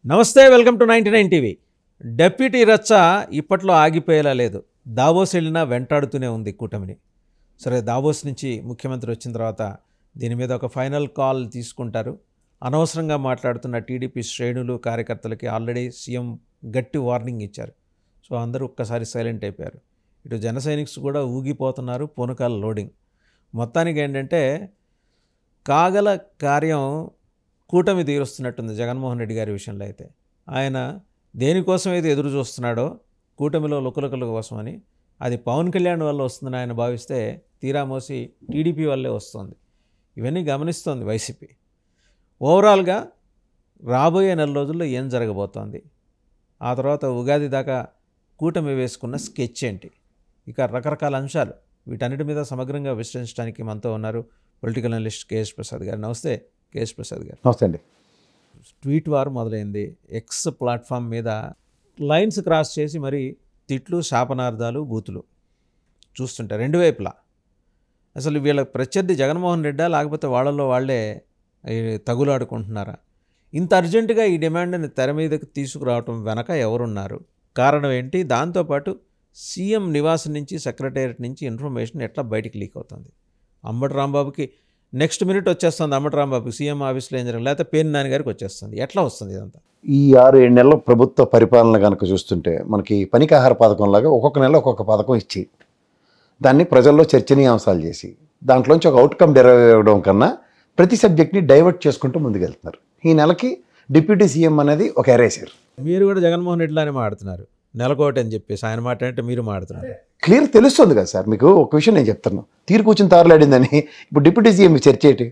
నమస్తే, welcome to 99 TV. Deputy రచ్చ ఇప్పట్లో ఆగిపోయేలా లేదు. దావోస్ వెళ్ళినా వెంటాడుతూనే ఉంది కూటమిని. సరే, దావోస్ నుంచి ముఖ్యమంత్రి వచ్చిన తర్వాత దీని మీద ఒక ఫైనల్ కాల్ తీసుకుంటారు. అనవసరంగా మాట్లాడుతున్న టీడీపీ శ్రేణులు కార్యకర్తలకి ఆల్రెడీ సీఎం గట్టి వార్నింగ్ ఇచ్చారు. సో అందరూ ఒక్కసారి సైలెంట్ అయిపోయారు. ఇటు జన సైనిక్స్ కూడా ఊగిపోతున్నారు, పూనకాల లోడింగ్. మొత్తానికి ఏంటంటే కాగల కార్యం కూటమి తీరుస్తున్నట్టుంది జగన్మోహన్ రెడ్డి గారి విషయంలో. అయితే ఆయన దేనికోసం అయితే ఎదురు చూస్తున్నాడో కూటమిలో లుకలుకల కోసమని, అది పవన్ కళ్యాణ్ వల్ల వస్తుందని ఆయన భావిస్తే తీరా మోసి టీడీపీ వల్లే వస్తుంది. ఇవన్నీ గమనిస్తోంది వైసీపీ. ఓవరాల్గా రాబోయే నెల రోజుల్లో ఏం జరగబోతోంది, ఆ తర్వాత ఉగాది దాకా కూటమి వేసుకున్న స్కెచ్ ఏంటి, ఇక రకరకాల అంశాలు, వీటన్నిటి మీద సమగ్రంగా విశ్లేషించడానికి మనతో ఉన్నారు పొలిటికల్ అనలిస్ట్ కేఎస్ ప్రసాద్ గారు. నమస్తే కేఎస్ ప్రసాద్ గారు. నమస్తే అండి. ట్వీట్ వార్ మొదలైంది. ఎక్స్ ప్లాట్ఫామ్ మీద లైన్స్ క్రాస్ చేసి మరి తిట్లు, శాపనార్థాలు, బూతులు చూస్తుంటే రెండు వైపులా అసలు వీళ్ళ ప్రత్యర్థి జగన్మోహన్ రెడ్డా లేకపోతే వాళ్ళల్లో వాళ్ళే తగులాడుకుంటున్నారా? ఇంత అర్జెంటుగా ఈ డిమాండ్ని తెర మీదకి తీసుకురావటం వెనక ఎవరున్నారు, కారణం ఏంటి? దాంతోపాటు సీఎం నివాసం నుంచి, సెక్రటేరియట్ నుంచి ఇన్ఫర్మేషన్ ఎట్లా బయటికి లీక్ అవుతుంది? అంబటి రాంబాబుకి నెక్స్ట్ మినిట్ వచ్చేస్తుంది, అంబటి రాంబాబుకి సీఎం ఆఫీస్లో ఏం జరగదు, లేకపోతే పేర్ని నాని గారికి వచ్చేస్తుంది. ఎట్లా వస్తుంది ఇదంతా? ఈ 6-7 నెలల ప్రభుత్వ పరిపాలన కనుక చూస్తుంటే మనకి పనికాహార పథకం లాగా ఒక్కొక్క నెల ఒక్కొక్క పథకం ఇచ్చి దాన్ని ప్రజల్లో చర్చనీయాంశాలు చేసి దాంట్లోంచి ఒక అవుట్కమ్ డెరైవ్ అవ్వడం కన్నా ప్రతి సబ్జెక్ట్ని డైవర్ట్ చేసుకుంటూ ముందుకెళ్తున్నారు. ఈ నెలకి డిప్యూటీ సీఎం అనేది ఒక ఎరేసర్. మీరు కూడా జగన్మోహన్ రెడ్డిలానే మాడుతున్నారు, నెలకోటి అని చెప్పేసి. ఆయన మాట అంటే మీరు మాడుతున్నారు. క్లియర్ తెలుస్తుంది కదా సార్ మీకు. ఒక విషయం నేను చెప్తున్నాను, తీరు కూర్చుని తారలాడిందని. ఇప్పుడు డిప్యూటీ సీఎం చర్చ ఏంటి?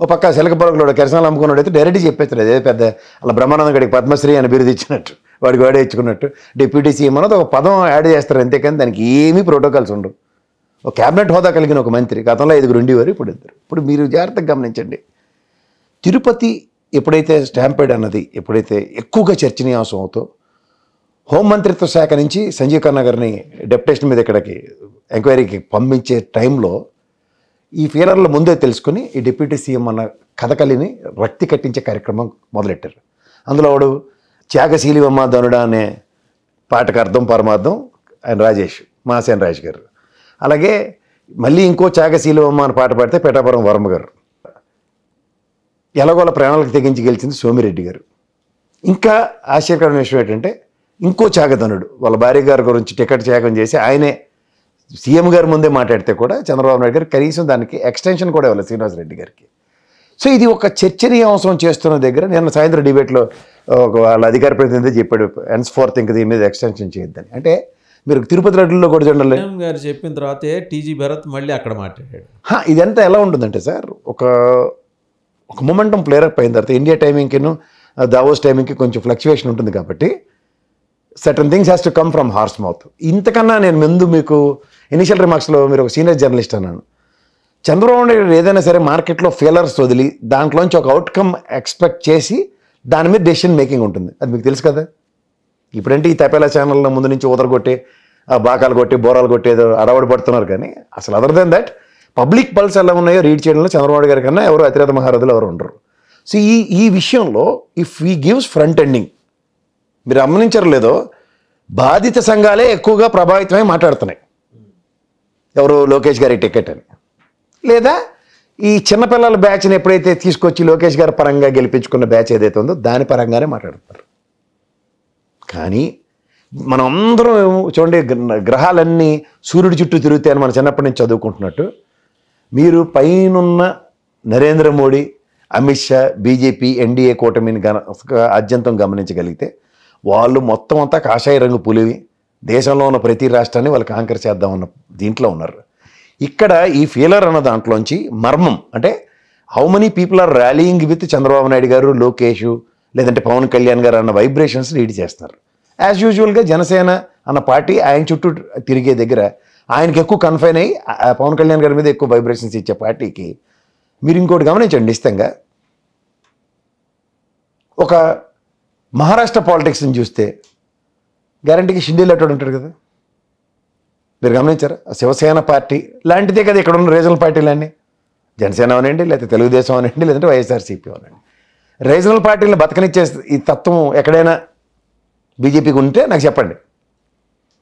ఓ పక్క శిలకపొరకులో కెరసనాలు అమ్ముకున్నాడు అయితే డైరెక్ట్ చెప్పేస్తారు, అదే పెద్ద అలా బ్రహ్మానందం గడికి పద్మశ్రీ అని బిరుదు ఇచ్చినట్టు, వాడికి వాడే ఇచ్చుకున్నట్టు డిప్యూటీ సీఎం అన్నది ఒక పదం యాడ్ చేస్తారు అంతేకాని దానికి ఏమీ ప్రోటోకాల్స్ ఉండవు. ఒక క్యాబినెట్ హోదా కలిగిన ఒక మంత్రి, గతంలో 5 ఉండేవారు, ఇప్పుడు 2. ఇప్పుడు మీరు జాగ్రత్తగా గమనించండి, తిరుపతి ఎప్పుడైతే స్టాంపేడ్ అన్నది ఎప్పుడైతే ఎక్కువగా చర్చనీయాంశం అవుతో, హోంమంత్రిత్వ శాఖ నుంచి సంజీవ్ ఖన్నా గారిని డెప్యుటేషన్ మీద ఇక్కడికి ఎంక్వైరీకి పంపించే టైంలో ఈ ఫీలర్ల ముందే తెలుసుకుని ఈ డిప్యూటీ సీఎం అన్న కథకళిని రక్తి కట్టించే కార్యక్రమం మొదలెట్టారు. అందులో వాడు త్యాగశీలివమ్మ ధనుడా అనే పాటకు అర్థం పరమార్థం ఆయన రాజేష్, మాసేన్ రాజేష్ గారు. అలాగే మళ్ళీ ఇంకో త్యాగశీలివమ్మ అని పాట పాడితే పేటాపురం వర్మ గారు. ఎలాగోల ప్రాణాలకు తెగించి గెలిచింది సోమిరెడ్డి గారు. ఇంకా ఆశ్చర్యకరమైన విషయం ఏంటంటే ఇంకో త్యాగధనుడు వాళ్ళ భార్య గారి గురించి టికెట్ త్యాగం చేసి ఆయనే సీఎం గారి ముందే మాట్లాడితే కూడా చంద్రబాబు నాయుడు గారు కనీసం దానికి ఎక్స్టెన్షన్ కూడా ఇవ్వాలి శ్రీనివాసరెడ్డి గారికి. సో ఇది ఒక చర్చనీయాంశం చేస్తున్న దగ్గర నేను సాయంత్రం డిబేట్లో వాళ్ళ అధికార ప్రతినిధి చెప్పాడు, ఎన్స్ ఫోర్త్ ఇంక దీని మీద ఎక్స్టెన్షన్ చేయొద్దని. అంటే మీరు తిరుపతి రెడ్డిలో కూడా చూడండి, గారు చెప్పిన తర్వాతే టీజీ భరత్ మళ్ళీ అక్కడ మాట్లాడాడు. ఇదంతా ఎలా ఉంటుందంటే సార్, ఒక మొమెంటం ప్లేరప్ అయిన తర్వాత ఇండియా టైమింగ్కిను దావోస్ టైమింగ్కి కొంచెం ఫ్లక్చువేషన్ ఉంటుంది కాబట్టి certain things has to come from horse mouth. ఇంతకన్నా నేను ముందు మీకు ఇనిషియల్ రిమార్క్స్లో మీరు ఒక సీనియర్ జర్నలిస్ట్ అన్నాను, చంద్రబాబు నాయుడు ఏదైనా సరే మార్కెట్లో ఫెయిలర్స్ వదిలి దాంట్లోంచి ఒక అవుట్కమ్ ఎక్స్పెక్ట్ చేసి దాని మీద డెసిషన్ మేకింగ్ ఉంటుంది. అది మీకు తెలుసు కదా. ఇప్పుడంటే ఈ తపేలా ఛానల్లో ముందు నుంచి ఊదరగొట్టి బాకాలు కొట్టి బోరాలు కొట్టి ఏదో అడవడి పడుతున్నారు, కానీ అసలు other than that public pulse ఎలా ఉన్నాయో రీడ్ చేయడంలో చంద్రబాబు గారి కన్నా ఎవరు అతిరథ మహారథులు ఎవరు ఉండరు. సో ఈ విషయంలో if we gives front ending, మీరు గమనించరు లేదో, బాధిత సంఘాలే ఎక్కువగా ప్రభావితమై మాట్లాడుతున్నాయి. ఎవరు లోకేష్ గారి టికెట్ అని, లేదా ఈ చిన్నపిల్లల బ్యాచ్ని ఎప్పుడైతే తీసుకొచ్చి లోకేష్ గారి పరంగా గెలిపించుకున్న బ్యాచ్ ఏదైతే ఉందో దాని పరంగానే మాట్లాడుతున్నారు. కానీ మనం అందరం చూడండి, గ్రహాలన్నీ సూర్యుడి చుట్టూ తిరుగుతాయని మన చిన్నప్పటి నుంచి చదువుకుంటున్నట్టు, మీరు పైనున్న నరేంద్ర మోడీ, అమిత్ షా, బీజేపీ, ఎన్డీఏ కూటమిని అత్యంతం గమనించగలిగితే వాళ్ళు మొత్తం అంతా కాషాయ రంగు పులివి, దేశంలో ఉన్న ప్రతి రాష్ట్రాన్ని వాళ్ళు కాంకర్ చేద్దామన్న దీంట్లో ఉన్నారు. ఇక్కడ ఈ ఫీలర్ అన్న దాంట్లోంచి మర్మం అంటే how many people are rallying with Chandrababu Naidu garu, Lokesh, లేదంటే పవన్ కళ్యాణ్ గారు అన్న వైబ్రేషన్స్ లీడ్ చేస్తున్నారు. యాజ్ యూజువల్గా జనసేన అన్న పార్టీ ఆయన చుట్టూ తిరిగే దగ్గర ఆయనకి ఎక్కువ కన్ఫైన్ అయ్యి పవన్ కళ్యాణ్ గారి మీద ఎక్కువ వైబ్రేషన్స్ ఇచ్చే పార్టీకి మీరు ఇంకోటి గమనించండి, నిశ్చితంగా ఒక మహారాష్ట్ర పాలిటిక్స్ని చూస్తే గ్యారంటీకి షిండే లెట్టోడు ఉంటాడు కదా. మీరు గమనించారా? శివసేన పార్టీ లాంటిదే కదా ఇక్కడ ఉన్న రీజనల్ పార్టీలన్నీ, జనసేన అవనండి, లేకపోతే తెలుగుదేశం అనండి, లేదంటే వైఎస్ఆర్సీపీ అవనండి. రీజనల్ పార్టీలను బతకనిచ్చే ఈ తత్వం ఎక్కడైనా బీజేపీకి ఉంటే నాకు చెప్పండి.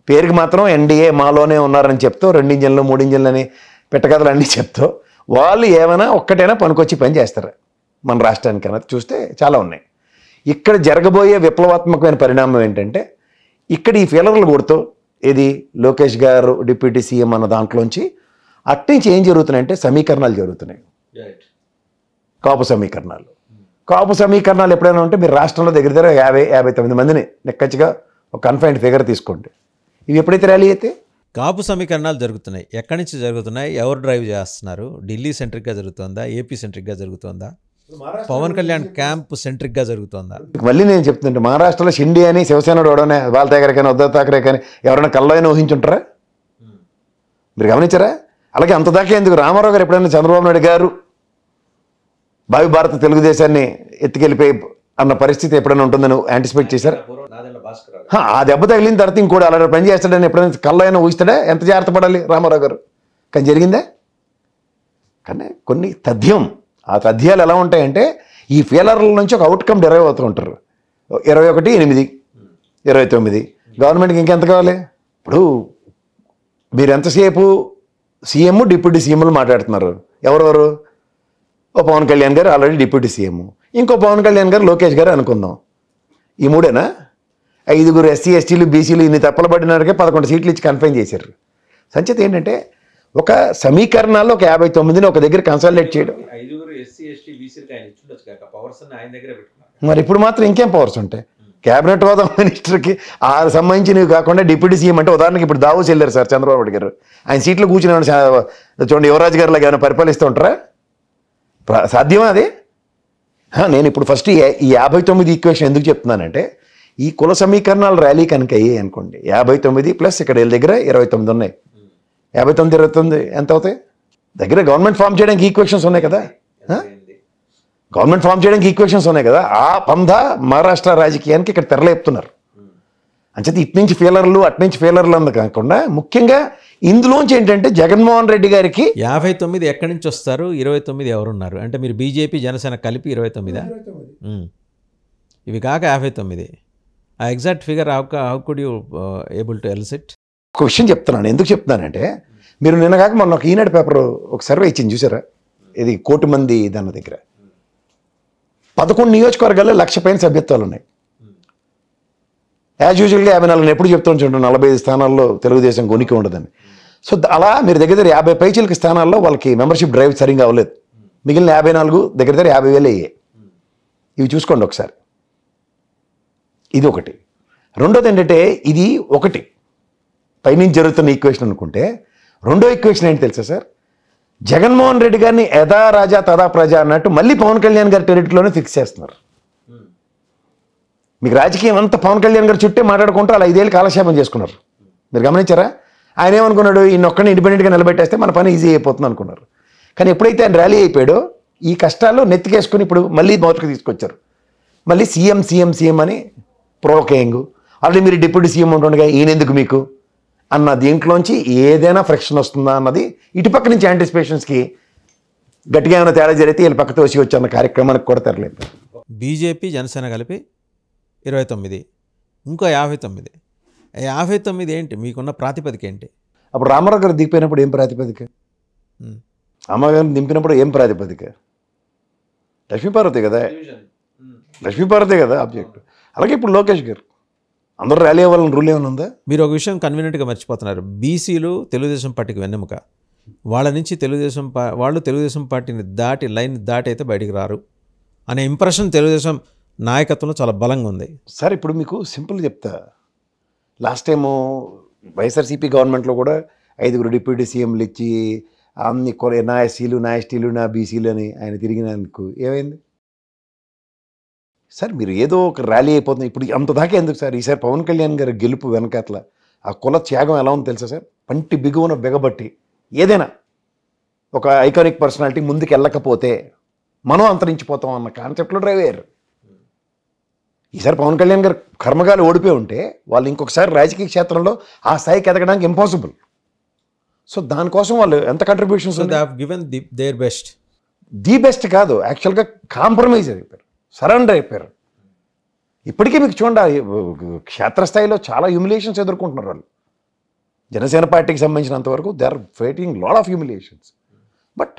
పేరుకి మాత్రం ఎన్డీఏ మాలోనే ఉన్నారని చెప్తూ 2 ఇంజన్లు 3 ఇంజన్లు అని పెట్టకథలు అన్నీ చెప్తూ వాళ్ళు ఏమైనా ఒక్కటైనా పనికొచ్చి పని చేస్తారు మన రాష్ట్రానికి అన్నది చూస్తే చాలా ఉన్నాయి. ఇక్కడ జరగబోయే విప్లవాత్మకమైన పరిణామం ఏంటంటే ఇక్కడ ఈ ఫీలర్లు కొడుతూ ఇది లోకేష్ గారు డిప్యూటీ సీఎం అన్న దాంట్లోంచి అట్నుంచి ఏం జరుగుతున్నాయంటే సమీకరణాలు జరుగుతున్నాయి. కాపు సమీకరణాలు. కాపు సమీకరణాలు ఎప్పుడైనా ఉంటే మీరు రాష్ట్రంలో దగ్గర దగ్గర 50-59 మందిని నెక్కచ్చిగా ఒక కన్ఫైన్డ్ ఫిగర్ తీసుకోండి. ఇవి ఎప్పుడైతే ర్యాలీ అయితే కాపు సమీకరణాలు జరుగుతున్నాయి. ఎక్కడి నుంచి జరుగుతున్నాయి? ఎవరు డ్రైవ్ చేస్తున్నారు? ఢిల్లీ సెంట్రిక్గా జరుగుతుందా? ఏపీ సెంట్రిక్గా జరుగుతుందా? పవన్ కళ్యాణ్ క్యాంప్ సెంట్రిక్గా జరుగుతుందా? మళ్ళీ నేను చెప్తుంటే మహారాష్ట్రలో షిండే అని శివసేన ఎవడనే బాల్ ఠాకరే కానీ ఉద్ధవ్ ఠాకరే కానీ ఎవరైనా కళ్ళైనా ఊహించుంటారా? మీరు గమనించారా? అలాగే అంత దాకా ఎందుకు రామారావు గారు ఎప్పుడైనా చంద్రబాబు నాయుడు గారు భావి భారత తెలుగుదేశాన్ని ఎత్తుకెళ్ళిపోయి అన్న పరిస్థితి ఎప్పుడైనా ఉంటుందని యాంటిసిపేట్ చేశారు? ఆ దెబ్బ తగిలిన తర్వాత ఇంకోటి అలా పని చేస్తాడని ఎప్పుడైనా కళ్ళైనా ఊహిస్తాడా? ఎంత జాగ్రత్త పడాలి రామారావు గారు? కానీ జరిగిందా? కానీ కొన్ని తథ్యం. ఆ తథ్యాలు ఎలా ఉంటాయంటే ఈ ఫెయిలర్ల నుంచి ఒక అవుట్కమ్ డెరైవ్ అవుతూ ఉంటారు. 21, 8, 29 గవర్నమెంట్కి ఇంకెంత కావాలి? ఇప్పుడు మీరు ఎంతసేపు సీఎం డిప్యూటీ సీఎంలు మాట్లాడుతున్నారు. ఎవరెవరు? ఓ పవన్ కళ్యాణ్ గారు ఆల్రెడీ డిప్యూటీ సీఎం, ఇంకో పవన్ కళ్యాణ్ గారు లోకేష్ గారు అనుకుందాం. ఈ మూడేనా? 5 ఎస్సీ ఎస్టీలు బీసీలు ఇన్ని తప్పలు పడినాకే 11 సీట్లు ఇచ్చి కన్ఫైన్ చేశారు. సంచేత ఏంటంటే ఒక సమీకరణాల్లో ఒక 59ని ఒక దగ్గర కన్సాలిడేట్ చేయడం. మరి ఇప్పుడు మాత్రం ఇంకేం పవర్స్ ఉంటాయి? క్యాబినెట్ హోదా మినిస్టర్కి ఆ సంబంధించినవి కాకుండా డిప్యూటీ సీఎం అంటే ఉదాహరణకి ఇప్పుడు దావోస్ వెళ్ళారు సార్ చంద్రబాబు నాయుడు గారు. ఆయన సీట్లో కూర్చుని చూడండి యువరాజు గారు లాగా ఏమైనా పరిపాలిస్తూ ఉంటారా? సాధ్యమా అది? నేను ఇప్పుడు ఫస్ట్ ఈ 59 ఈక్వేషన్ ఎందుకు చెప్తున్నానంటే ఈ కుల సమీకరణాలు ర్యాలీ కనుక అయ్యాయి అనుకోండి, 59 ప్లస్ ఇక్కడ వీళ్ళ దగ్గర 29 ఉన్నాయి. 59, 29 ఎంత అవుతాయి? దగ్గర గవర్నమెంట్ ఫామ్ చేయడానికి ఈక్వేషన్స్ ఉన్నాయి కదా. గవర్నమెంట్ ఫామ్ చేయడానికి ఈక్వేషన్స్ ఉన్నాయి కదా. ఆ పంధ మహారాష్ట్ర రాజకీయానికి ఇక్కడ తెరలేపుతున్నారు. అంచేత ఇట్నుంచి ఫెయిలర్లు అట్నుంచి ఫెయిలర్లు అందు కాకుండా ముఖ్యంగా ఇందులోంచి ఏంటంటే జగన్మోహన్ రెడ్డి గారికి 59 ఎక్కడి నుంచి వస్తారు? 29 ఎవరున్నారు? అంటే మీరు బీజేపీ జనసేన కలిపి 29. ఇవి కాక 59. ఆ exact figure how could you able to illicit? ఒక విషయం చెప్తున్నాను. ఎందుకు చెప్తున్నానంటే మీరు నిన్న కాక మొన్న ఒక ఈనాడు పేపర్ ఒక సర్వే ఇచ్చింది చూసారా? ఇది 1 కోటి మంది దాని దగ్గర 11 నియోజకవర్గాల్లో 1,00,000 పైన సభ్యత్వాలు ఉన్నాయి. యాజ్ యూజువల్గా 54 ఎప్పుడు చెప్తాను చూడండి, 45 స్థానాల్లో తెలుగుదేశం ఉనికి ఉండదని. సో అలా మీరు దగ్గర దగ్గర 50 పైచీలకి స్థానాల్లో వాళ్ళకి మెంబర్షిప్ డ్రైవ్ సరిగ్గా అవ్వలేదు. మిగిలిన 54 దగ్గర దగ్గర 50,000 అయ్యాయి. ఇవి చూసుకోండి ఒకసారి. ఇది ఒకటి. రెండోది ఏంటంటే ఇది ఒకటి పైనుంచి జరుగుతున్న ఈక్వేషన్ అనుకుంటే, రెండో ఈక్వేషన్ ఏంటి తెలుసా సార్? జగన్మోహన్ రెడ్డి గారిని యథా రాజా తదా ప్రజా అన్నట్టు మళ్ళీ పవన్ కళ్యాణ్ గారి టెరిటరీలోనే ఫిక్స్ చేస్తున్నారు. మీకు రాజకీయం అంతా పవన్ కళ్యాణ్ గారు చుట్టే మాట్లాడుకుంటూ అలా 5 ఏళ్ళు కాలక్షేపం చేసుకున్నారు. మీరు గమనించారా? ఆయన ఏమనుకున్నాడు, ఈయనొక్కడిని ఇండిపెండెంట్గా నిలబెట్టేస్తే మన పని ఈజీ అయిపోతుంది అనుకున్నారు. కానీ ఎప్పుడైతే ఆయన ర్యాలీ అయిపోయాడో ఈ కష్టాలు నెత్తికేసుకుని ఇప్పుడు మళ్ళీ మొదటికి తీసుకొచ్చారు. మళ్ళీ సీఎం అని ప్రోకేయింగ్. ఆల్రెడీ మీరు డిప్యూటీ సీఎం ఉంటుండగా ఈయనెందుకు మీకు అన్న దీంట్లోంచి ఏదైనా ఫ్రిక్షన్ వస్తుందా అన్నది ఇటుపక్క నుంచి యాంటిసిపేషన్స్కి గట్టిగా ఏమైనా తేడా జరిగితే వీళ్ళ పక్క తోసి వచ్చన్న కార్యక్రమానికి కూడా తెరలేదు. బీజేపీ జనసేన కలిపి 29, ఇంకో 59. 59 ఏంటి? మీకున్న ప్రాతిపదిక ఏంటి? అప్పుడు రామారావు గారు దిగిపోయినప్పుడు ఏం ప్రాతిపదిక? రామారావు దింపినప్పుడు ఏం ప్రాతిపదిక? లక్ష్మీపార్వతి కదా, లక్ష్మీపార్వతి కదా ఆబ్జెక్ట్. అలాగే ఇప్పుడు లోకేష్ గారు అందరూ ర్యాలీ అవ్వాలని రూల్ ఏమైనా ఉందా? మీరు ఒక విషయం కన్వీనియంట్గా మర్చిపోతున్నారు. బీసీలు తెలుగుదేశం పార్టీకి వెన్నెముక. వాళ్ళ నుంచి వాళ్ళు తెలుగుదేశం పార్టీని లైన్ దాటి అయితే బయటికి రారు అనే ఇంప్రెషన్ తెలుగుదేశం నాయకత్వంలో చాలా బలంగా ఉంది. సార్ ఇప్పుడు మీకు సింపుల్ చెప్తా. లాస్ట్ టైము వైఎస్ఆర్సీపీ గవర్నమెంట్లో కూడా 5 డిప్యూటీ సీఎంలు ఇచ్చి అన్ని నా ఎస్సీలు నా ఎస్టీలు నా బీసీలు అని ఆయన తిరిగినందుకు ఏమైంది సార్? మీరు ఏదో ఒక ర్యాలీ అయిపోతుంది. ఇప్పుడు అంత దాకా ఎందుకు సార్? ఈసారి పవన్ కళ్యాణ్ గారి గెలుపు వెనకాతల ఆ కుల త్యాగం ఎలా ఉంది తెలుసా సార్? పంటి బిగువన బిగబట్టి ఏదైనా ఒక ఐకానిక్ పర్సనాలిటీ ముందుకు వెళ్ళకపోతే మనం అంతరించిపోతాం అన్న కాన్సెప్ట్లో డ్రైవ్ అయ్యారు. ఈసారి పవన్ కళ్యాణ్ గారు కర్మగాలి ఓడిపోయి ఉంటే వాళ్ళు ఇంకొకసారి రాజకీయ క్షేత్రంలో ఆ స్థాయికి ఎదగడానికి ఇంపాసిబుల్. సో దానికోసం వాళ్ళు ఎంత contributions given their best. The best కాదు, యాక్చువల్గా కాంప్రమైజ్ అయిపోయారు. సరెండర్ అయిపోయారు. ఇప్పటికీ మీకు చూడండి క్షేత్రస్థాయిలో చాలా హ్యూమిలియేషన్స్ ఎదుర్కొంటున్నారు వాళ్ళు. జనసేన పార్టీకి సంబంధించినంత వరకు they are fighting lot of humiliations. But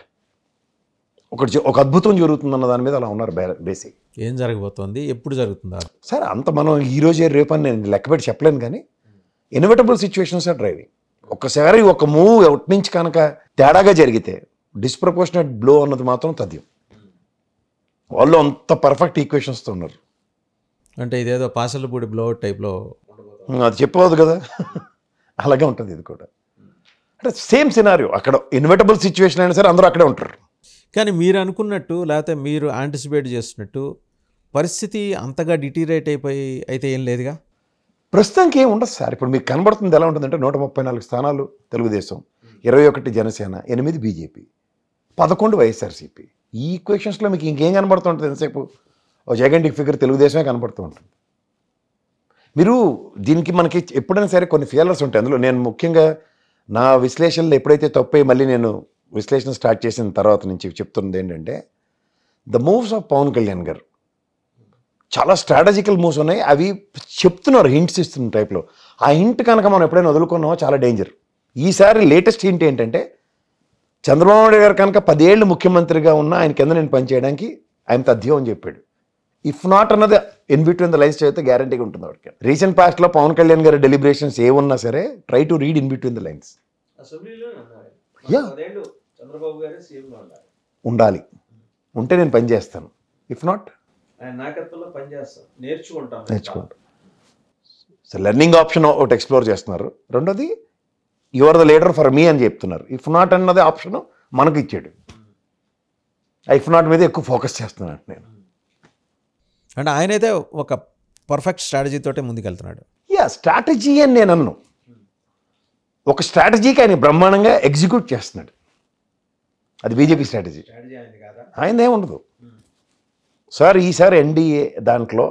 ఒక అద్భుతం జరుగుతుందన్న దాని మీద అలా ఉన్నారు బేసిక్. ఏం జరగబోతోంది, ఎప్పుడు జరుగుతుందా సార్? అంత మనం ఈ రోజే రేపని నేను లెక్కపెట్టి చెప్పలేను, కానీ ఇన్ఎవిటబుల్ సిచ్యువేషన్స్ ఆర్ డ్రైవింగ్. ఒక్కసారి ఒక మూవ్ అవుట్ నుంచి కనుక తేడాగా జరిగితే డిస్ప్రపోర్షనేట్ బ్లో అన్నది మాత్రం తథ్యం. వాళ్ళు అంత పర్ఫెక్ట్ ఈక్వేషన్స్తో ఉన్నారు. అంటే ఇదేదో పాసలపూడి బ్లోఅవుట్ టైప్లో అది చెప్పవద్దు కదా. అలాగే ఉంటుంది ఇది కూడా. అంటే సేమ్ సినారియో, అక్కడ ఇన్విటబుల్ సిచ్యువేషన్ అయినా సరే అందరూ అక్కడే ఉంటారు. కానీ మీరు అనుకున్నట్టు లేకపోతే మీరు యాంటిసిపేట్ చేస్తున్నట్టు పరిస్థితి అంతగా డిటీరేట్ అయిపోయి అయితే ఏం లేదుగా. ప్రస్తుతానికి ఏం ఉండదు సార్. ఇప్పుడు మీకు కనబడుతుంది ఎలా ఉంటుందంటే 134 స్థానాలు తెలుగుదేశం, 21 జనసేన, 8 బీజేపీ, 11 వైఎస్ఆర్సీపీ. ఈ ఈక్వేషన్స్లో మీకు ఇంకేం కనబడుతుంటుంది? ఎంతసేపు ఒక జైగంటిక్ ఫిగర్ తెలుగుదేశమే కనబడుతూ ఉంటుంది. మీరు దీనికి మనకి ఎప్పుడైనా సరే కొన్ని ఫెయిలర్స్ ఉంటాయి. అందులో నేను ముఖ్యంగా నా విశ్లేషణలో ఎప్పుడైతే తప్పై మళ్ళీ నేను విశ్లేషణ స్టార్ట్ చేసిన తర్వాత నుంచి చెప్తున్నది ఏంటంటే, the moves of Pawan Kalyan garu చాలా స్ట్రాటజికల్ మూవ్స్ ఉన్నాయి. అవి చెప్తున్నారు, హింట్స్ ఇస్తున్న టైప్లో. ఆ హింట్ కనుక మనం ఎప్పుడైనా వదులుకున్నామో చాలా డేంజర్. ఈసారి లేటెస్ట్ హింట్ ఏంటంటే, చంద్రబాబు నాయుడు గారు కనుక 10 ఏళ్ళు ముఖ్యమంత్రిగా ఉన్నా ఆయన కింద నేను పనిచేయడానికి ఆయన తథ్యం అని చెప్పాడు. ఇఫ్ నాట్ అన్నది ఇన్ బిట్వీన్ ద లైన్స్ చదివితే గ్యారంటీగా ఉంటుంది వాడికి. రీసెంట్ పాస్ట్లో పవన్ కళ్యాణ్ గారి డెలిబరేషన్స్ ఏ ఉన్నా సరే try to read in between the lines. ఉండాలి, ఉంటే నేను పని చేస్తాను. ఇఫ్ నాట్ నేర్చుకుంటాను. సో లెర్నింగ్ ఆప్షన్ ఒకటి ఎక్స్ప్లోర్ చేస్తున్నారు. రెండోది you are the leader for me అని చెప్తున్నారు. ఇఫ్ నాట్ అన్నది ఆప్షన్ మనకు ఇచ్చాడు. ఇఫ్ నాట్ మీద ఎక్కువ ఫోకస్ చేస్తున్నాను నేను. అంటే ఆయనైతే ఒక పర్ఫెక్ట్ స్ట్రాటజీ తోటే ముందుకెళ్తున్నాడు. స్ట్రాటజీ అని నేను అన్ను. ఒక స్ట్రాటజీకి ఆయన బ్రహ్మాండంగా ఎగ్జిక్యూట్ చేస్తున్నాడు. అది బీజేపీ స్ట్రాటజీ, ఆయనదే ఉండదు సార్. ఈసారి ఎన్డీఏ దాంట్లో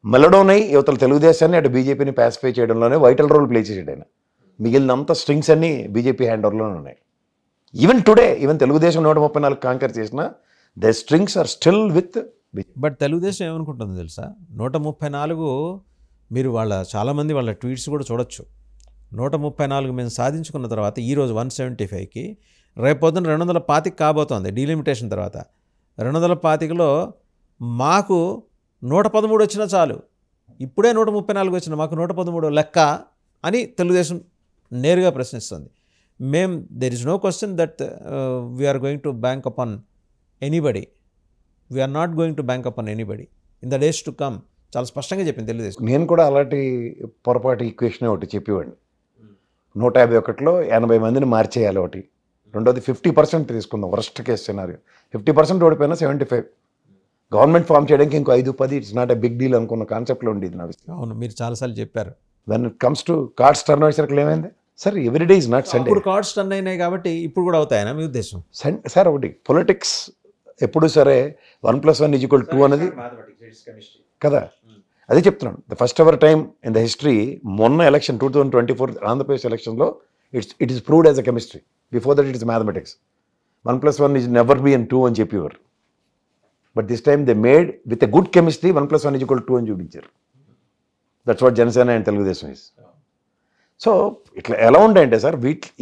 మెలడోనై యువతల తెలుగుదేశాన్ని అటు బీజేపీని పాసిఫై చేయడంలోనే వైటల్ రోల్ ప్లే చేసాడు ఆయన. మిగిలినంత స్ట్రింగ్స్ అన్నీ బీజేపీ హ్యాండ్ ఓవర్లోనే ఉన్నాయి. ఈవెన్ టుడే తెలుగుదేశం 134 కాంకర్ చేసిన the strings are still with. But Telugu Desam ఏమనుకుంటుందో తెలుసా, 134 మీరు చాలామంది వాళ్ళ ట్వీట్స్ కూడా చూడొచ్చు. 134 మేము సాధించుకున్న తర్వాత ఈరోజు 175కి రేపొద్దున 225 కాబోతోంది డీలిమిటేషన్ తర్వాత. 225లో మాకు 113 వచ్చినా చాలు, ఇప్పుడే 134 వచ్చిన మాకు 113 లెక్క అని తెలుగుదేశం నేరుగా ప్రశ్నిస్తుంది. There is no question that we're going to bank upon anybody, we're not going to bank upon anybody in the days to come. చాలా స్పష్టంగా చెప్పింది తెలుగుదేశం. నేను కూడా అలాంటి పొరపాటు ఈక్వేషన్ ఒకటి చెప్పేవాడిని. 151లో 80 మందిని మార్చేయాలి ఒకటి. రెండోది 50% తీసుకుందాం, వర్స్ట్ కేస్ సినారియో. 50% ఓడిపోయినా 75. గవర్నమెంట్ ఫామ్ చేయడానికి ఇంకో 5-10 it's not a big deal అనుకున్న కాన్సెప్ట్లో ఉండేది నడుస్తుంది. అవును, మీరు చాలాసార్లు చెప్పారు. When it comes to cards turn అయ్యేసరికి ఏమైంది sir? Every day is not Sunday. ఇప్పుడు కార్డ్స్ టర్న్ అయినాయి కాబట్టి ఇప్పుడు కూడా అవుతాయనా మీ ఉద్దేశం? సార్ ఒకటి పొలిటిక్స్ ఎప్పుడు సరే 1+1 = 2 అనేది కదా. అదే చెప్తున్నాను. The first ever time in the history, మొన్న ఎలక్షన్ 2024 ఆంధ్రప్రదేశ్ ఎలక్షన్లో it is proved as a chemistry. Before that it is mathematics. 1+1 is never be and 2 అని చెప్పేవారు. But this time they made with a good chemistry 1+1 = 2 అని చూపించారు. That's what Janasena and Telugu Desam is. So ఇట్లా ఎలా ఉంటాయంటే sir,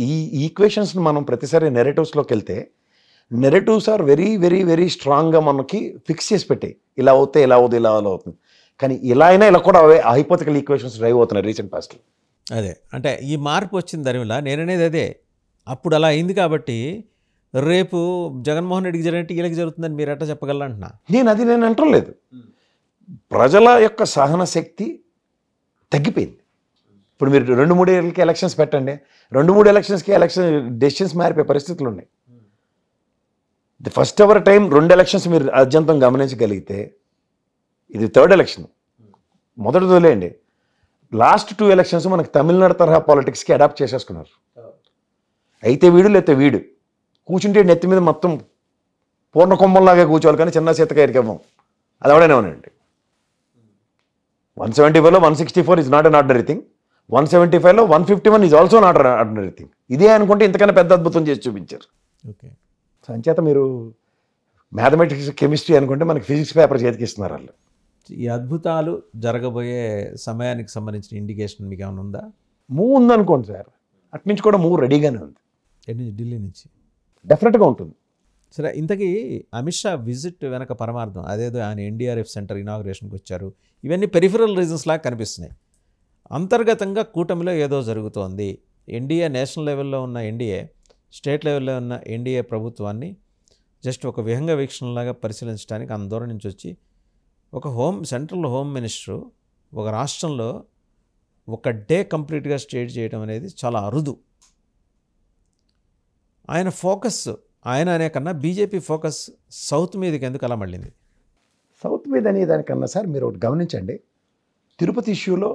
ఈ ఈక్వేషన్స్ని మనం ప్రతిసారి నెరేటివ్స్లోకి వెళ్తే narratives are very very very స్ట్రాంగ్గా మనకి ఫిక్స్ చేసి పెట్టాయి. ఇలా అవుతే ఇలా అవుతుంది, ఇలా అవుతుంది. కానీ ఇలా అయినా ఇలా కూడా అవే హైపోథెటికల్ ఈక్వేషన్స్ డ్రైవ్ అవుతున్నాయి రీసెంట్ పాస్ట్లో. అదే అంటే ఈ మార్పు వచ్చింది దానివల్ల. నేననేది అదే, అప్పుడు అలా అయింది కాబట్టి రేపు జగన్మోహన్ రెడ్డికి జరిగినట్టు వీళ్ళకి జరుగుతుందని మీరు ఎట్లా చెప్పగలరు అంటున్నా. నేను అంటలేదు. ప్రజల యొక్క సహన శక్తి తగ్గిపోయింది. ఇప్పుడు మీరు 2-3 ఏళ్ళకి ఎలక్షన్స్ పెట్టండి, 2-3 ఎలక్షన్స్కి డెసిషన్స్ మారిపోయే పరిస్థితులు ఉన్నాయి. The first ever time 2 elections మీరు అత్యంతం గమనించగలిగితే, ఇది 3rd ఎలక్షన్. మొదటిది వదిలేయండి, లాస్ట్ 2 ఎలక్షన్స్ మనకి తమిళనాడు తరహా పాలిటిక్స్కి అడాప్ట్ చేసేసుకున్నారు. అయితే వీడు లేకపోతే వీడు కూర్చుంటే నెత్తి మీద మొత్తం పూర్ణ కుంభంలాగా కూర్చోవాలి, కానీ చిన్న సీతకాయకి ఇవ్వం. అది ఎవడైనా ఉనండి. 175లో 164 is not an ordinary thing. 175లో 151 is also not an ordinary thing. ఇదే అనుకుంటే ఇంతకన్నా పెద్ద అద్భుతం చేసి చూపించారు. ఓకే, సంచేత మీరు మ్యాథమెటిక్స్ కెమిస్ట్రీ అనుకుంటే మనకి ఫిజిక్స్ పేపర్ చేతికి ఇస్తున్నారు వాళ్ళు. ఈ అద్భుతాలు జరగబోయే సమయానికి సంబంధించిన ఇండికేషన్ మీకు ఏమైనా ఉందా? మూవ్ ఉందనుకోండి సార్, అట్నుంచి కూడా మూవ్ రెడీగానే ఉంది, ఢిల్లీ నుంచి డెఫినెట్గా ఉంటుంది. సరే, ఇంతకీ అమిత్ షా విజిట్ వెనక పరమార్థం అదేదో ఆయన ఎన్డీఆర్ఎఫ్ సెంటర్ ఇనాగ్రేషన్కి వచ్చారు, ఇవన్నీ పెరిఫరల్ రీజన్స్ లాగా కనిపిస్తున్నాయి. అంతర్గతంగా కూటమిలో ఏదో జరుగుతోంది. ఎన్డీఏ నేషనల్ లెవెల్లో ఉన్న ఎన్డీఏ, స్టేట్ లెవెల్లో ఉన్న ఎన్డీఏ ప్రభుత్వాన్ని జస్ట్ ఒక విహంగ వీక్షణలాగా పరిశీలించడానికి అంత దూరం నుంచి వచ్చి ఒక సెంట్రల్ హోమ్ మినిస్టరు ఒక రాష్ట్రంలో ఒక డే కంప్లీట్గా స్టేట్ చేయడం అనేది చాలా అరుదు. ఆయన ఫోకస్, ఆయన అనే కన్నా బీజేపీ ఫోకస్ సౌత్ మీదకి ఎందుకు అలా మళ్ళింది? సౌత్ మీద అనే దానికన్నా సార్ మీరు ఒకటి గమనించండి, తిరుపతి ఇష్యూలో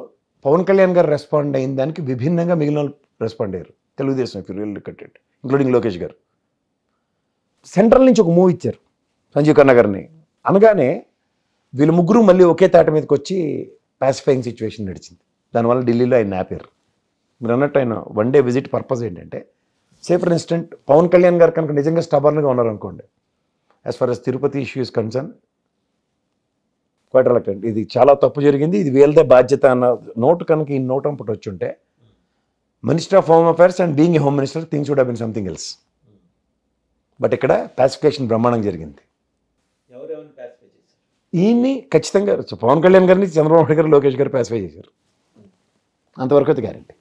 పవన్ కళ్యాణ్ గారు రెస్పాండ్ అయిన దానికి విభిన్నంగా మిగిలిన వాళ్ళు రెస్పాండ్ అయ్యారు. Telugu Desam if you really look at it, including Lokesh గారు. సెంట్రల్ నుంచి ఒక మూవ్ ఇచ్చారు సంజీవ్ ఖన్నా గారిని అనగానే వీళ్ళు ముగ్గురు మళ్ళీ ఒకే తాట మీదకి వచ్చి పాసిఫైయింగ్ సిచ్యువేషన్ నడిచింది. దానివల్ల ఢిల్లీలో ఆయన ఆపారు. మీరు అన్నట్టు ఆయన వన్ డే విజిట్ పర్పస్ ఏంటంటే, say for instant Pawan Kalyan garu కనుక నిజంగా స్టబర్న్గా ఉన్నారనుకోండి, as for as Tirupati issue is concern, quite reluctant, ఇది చాలా తప్పు జరిగింది, ఇది వీళ్ళదే బాధ్యత అన్న నోటు కనుక ఈ నోట్ అంపటి వచ్చి ఉంటే, minister of home affairs and being a home minister things would have been something else. But ఇక్కడ పాసిఫికేషన్ బ్రహ్మాండంగా జరిగింది. ఈయన్ని ఖచ్చితంగా పవన్ కళ్యాణ్ గారిని చంద్రబాబు నాయుడు గారు లోకేష్ గారు పాసిఫై చేశారు, అంతవరకు అయితే గ్యారెంటీ.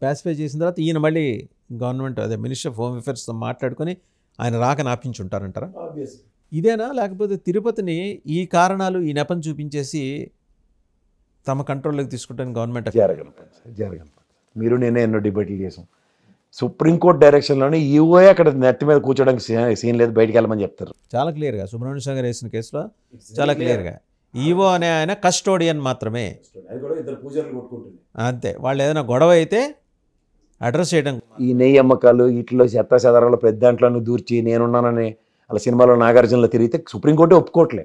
పాసిఫై చేసిన తర్వాత ఈయన మళ్ళీ గవర్నమెంట్ అదే మినిస్టర్ ఆఫ్ హోమ్ అఫైర్స్తో మాట్లాడుకొని ఆయన రాకని ఆపించుంటారంటారా? ఇదేనా, లేకపోతే తిరుపతిని ఈ కారణాలు ఈ నెపం చూపించేసి తమ కంట్రోల్లోకి తీసుకుంటాను గవర్నమెంట్? జరగను. మీరు నేనే ఎన్నో డిబేట్లు చేసాం. సుప్రీంకోర్టు డైరెక్షన్లోనే ఈఓఏ అక్కడ నెత్తి మీద కూర్చోడానికి సీన్ లేదు, బయటికి వెళ్ళమని చెప్తారు. చాలా క్లియర్గా సుబ్రహ్మణ్య సాగర్ వేసిన కేసులో చాలా క్లియర్గా ఈవో అనే ఆయన కస్టోడియన్ మాత్రమే, అంతే. వాళ్ళు ఏదైనా గొడవ అయితే అడ్రస్ చేయడం. ఈ నెయ్యి అమ్మకాలు వీటిలో చెత్త చెదరాలు పెద్ద దాంట్లోనూ దూర్చి నేనున్నానని అలా సినిమాలో నాగార్జునలో తిరిగితే సుప్రీంకోర్టు ఒప్పుకోవట్లే.